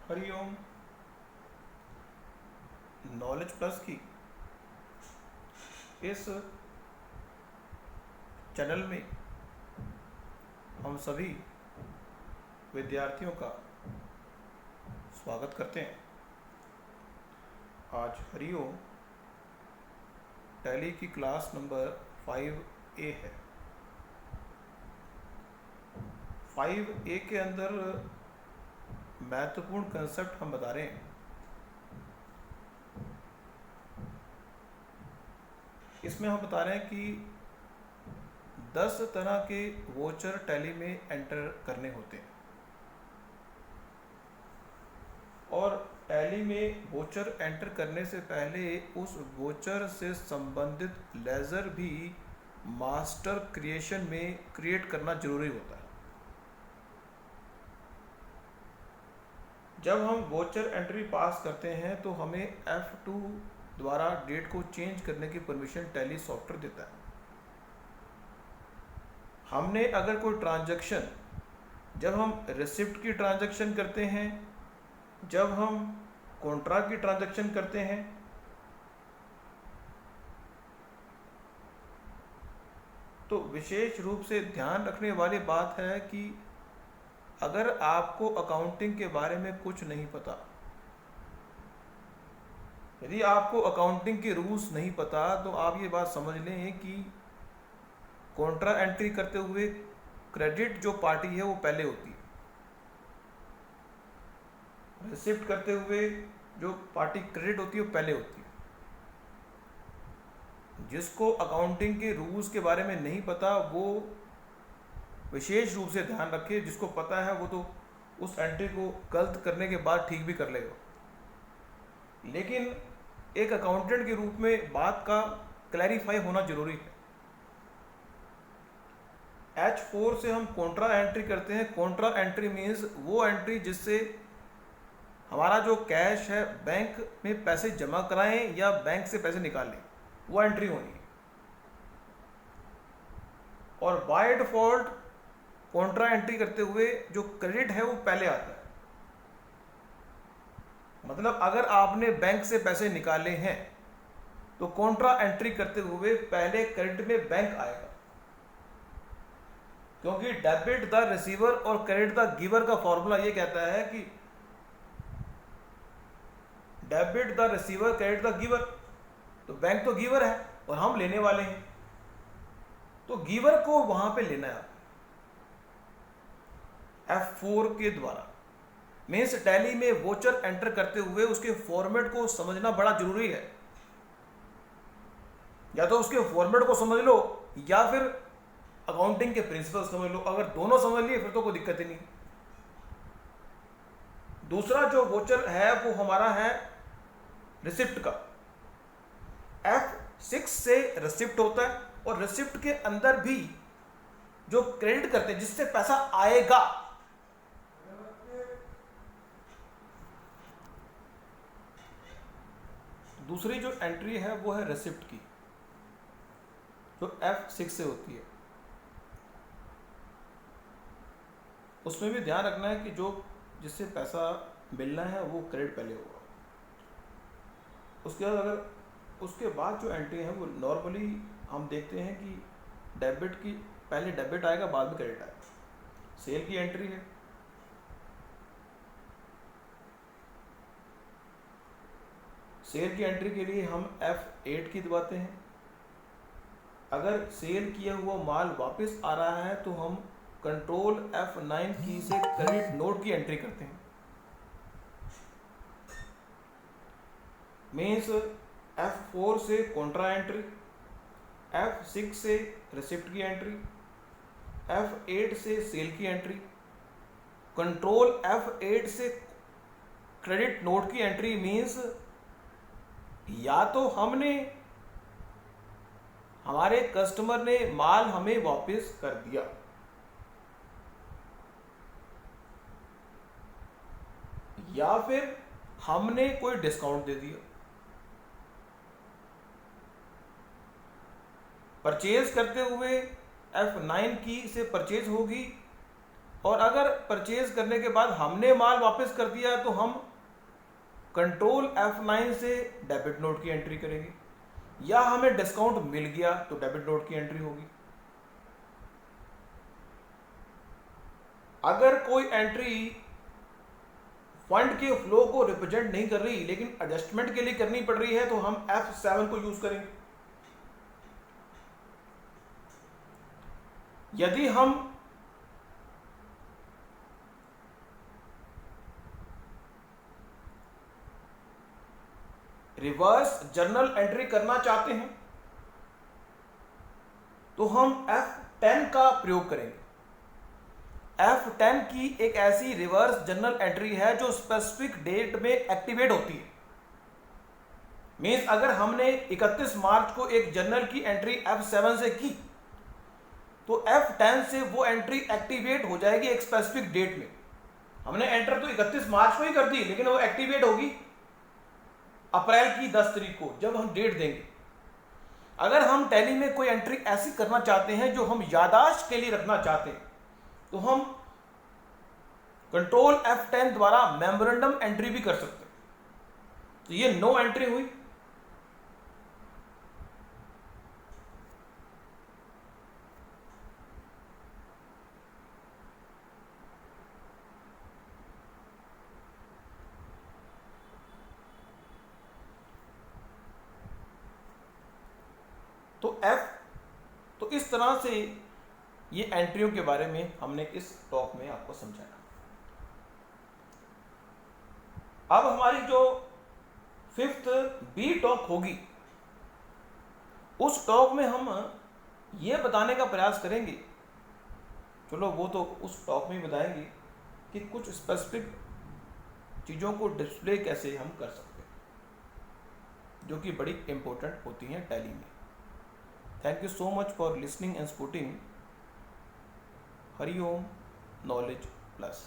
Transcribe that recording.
Hariom. Knowledge plus की इस channel में हम सभी विद्यार्थियों का स्वागत करते हैं। आज हरिओम टैली की क्लास नंबर 5A है। 5A के अंदर महत्वपूर्ण कंसेप्ट हम बता रहे हैं। इसमें हम बता रहे हैं कि 10 तरह के वोचर टैली में एंटर करने होते हैं और टैली में वोचर एंटर करने से पहले उस वोचर से संबंधित लेजर भी मास्टर क्रिएशन में क्रिएट करना जरूरी होता है। जब हम वोचर एंट्री पास करते हैं तो हमें F2 द्वारा डेट को चेंज करने की परमिशन टैली सॉफ्टवेयर देता है। हमने अगर कोई ट्रांजैक्शन, जब हम रिसिप्ट की ट्रांजैक्शन करते हैं, जब हम कॉन्ट्रा की ट्रांजैक्शन करते हैं, तो विशेष रूप से ध्यान रखने वाली बात है कि अगर आपको अकाउंटिंग के बारे में कुछ नहीं पता, यदि आपको अकाउंटिंग के रूल्स नहीं पता, तो आप ये बात समझ लें कि कॉन्ट्रा एंट्री करते हुए क्रेडिट जो पार्टी है वो पहले होती है, रिसिप्ट करते हुए जो पार्टी क्रेडिट होती है वो पहले होती है। जिसको अकाउंटिंग के रूल्स के बारे में नहीं पता वो विशेष रूप से ध्यान रखे, जिसको पता है वो तो उस एंट्री को गलत करने के बाद ठीक भी कर लेगा, लेकिन एक अकाउंटेंट के रूप में बात का क्लैरिफाई होना जरूरी है। H4 से हम कॉन्ट्रा एंट्री करते हैं। कॉन्ट्रा एंट्री मीन्स वो एंट्री जिससे हमारा जो कैश है बैंक में पैसे जमा कराएं या बैंक से पैसे निकालें, वो एंट्री होनी है। और बाय डिफॉल्ट कॉन्ट्रा एंट्री करते हुए जो क्रेडिट है वो पहले आता है। मतलब अगर आपने बैंक से पैसे निकाले हैं तो कॉन्ट्रा एंट्री करते हुए पहले क्रेडिट में बैंक आएगा, क्योंकि डेबिट द रिसीवर और क्रेडिट द गिवर का फॉर्मूला ये कहता है कि debit the receiver credit the giver, तो बैंक तो गिवर है और हम लेने वाले हैं, तो गिवर को वहां पे लेना है F4 के द्वारा। मीन्स टैली में वोचर एंटर करते हुए उसके फॉर्मेट को समझना बड़ा जरूरी है। या तो उसके फॉर्मेट को समझ लो या फिर अकाउंटिंग के प्रिंसिपल समझ लो। अगर दोनों समझ लिए फिर तो कोई दिक्कत ही नहीं। दूसरा जो वोचर है वो हमारा है रिसिप्ट का। F6 से रिसिप्ट होता है और रिसिप्ट के अंदर भी जो क्रेडिट करते हैं जिससे पैसा आएगा, दूसरी जो एंट्री है वो है रिसिप्ट की, जो F6 से होती है। उसमें भी ध्यान रखना है कि जो जिससे पैसा मिलना है वो क्रेडिट पहले होगा। उसके बाद अगर उसके बाद जो एंट्री है वो नॉर्मली हम देखते हैं कि डेबिट की पहले डेबिट आएगा बाद में क्रेडिट आएगा। सेल की एंट्री है, सेल की एंट्री के लिए हम F8 की दबाते हैं। अगर सेल किया हुआ माल वापस आ रहा है तो हम कंट्रोल F9 की से क्रेडिट नोट की एंट्री करते हैं। मीन्स F4 से कॉन्ट्रा एंट्री, F6 से रिसिप्ट की एंट्री, F8 से सेल की एंट्री, कंट्रोल F8 से क्रेडिट नोट की एंट्री। मीन्स या तो हमने, हमारे कस्टमर ने माल हमें वापस कर दिया, या फिर हमने कोई डिस्काउंट दे दिया। परचेज करते हुए F9 की से परचेज होगी और अगर परचेज करने के बाद हमने माल वापस कर दिया तो हम कंट्रोल F9 से डेबिट नोट की एंट्री करेंगे, या हमें डिस्काउंट मिल गया तो डेबिट नोट की एंट्री होगी। अगर कोई एंट्री फंड के फ्लो को रिप्रेजेंट नहीं कर रही लेकिन एडजस्टमेंट के लिए करनी पड़ रही है तो हम F7 को यूज करेंगे। यदि हम रिवर्स जर्नल एंट्री करना चाहते हैं तो हम F10 का प्रयोग करेंगे। F10 की एक ऐसी रिवर्स जर्नल एंट्री है जो स्पेसिफिक डेट में एक्टिवेट होती है। मींस अगर हमने 31 मार्च को एक जर्नल की एंट्री F7 से की तो F10 से वो एंट्री एक्टिवेट हो जाएगी एक स्पेसिफिक डेट में। हमने एंटर तो 31 मार्च को ही कर दी लेकिन वो एक्टिवेट होगी अप्रैल की 10 तारीख को जब हम डेट देंगे। अगर हम टैली में कोई एंट्री ऐसी करना चाहते हैं जो हम याददाश्त के लिए रखना चाहते हैं तो हम कंट्रोल F10 द्वारा मेमोरेंडम एंट्री भी कर सकते हैं। तो ये नो एंट्री हुई। तो इस तरह से ये एंट्रियों के बारे में हमने इस टॉक में आपको समझाया। अब हमारी जो 5th बी टॉक होगी उस टॉक में हम ये बताने का प्रयास करेंगे, चलो वो तो उस टॉक में बताएंगे कि कुछ स्पेसिफिक चीज़ों को डिस्प्ले कैसे हम कर सकते हैं जो कि बड़ी इंपॉर्टेंट होती हैं टैली में। Thank you so much for listening and supporting Hari Om Knowledge Plus.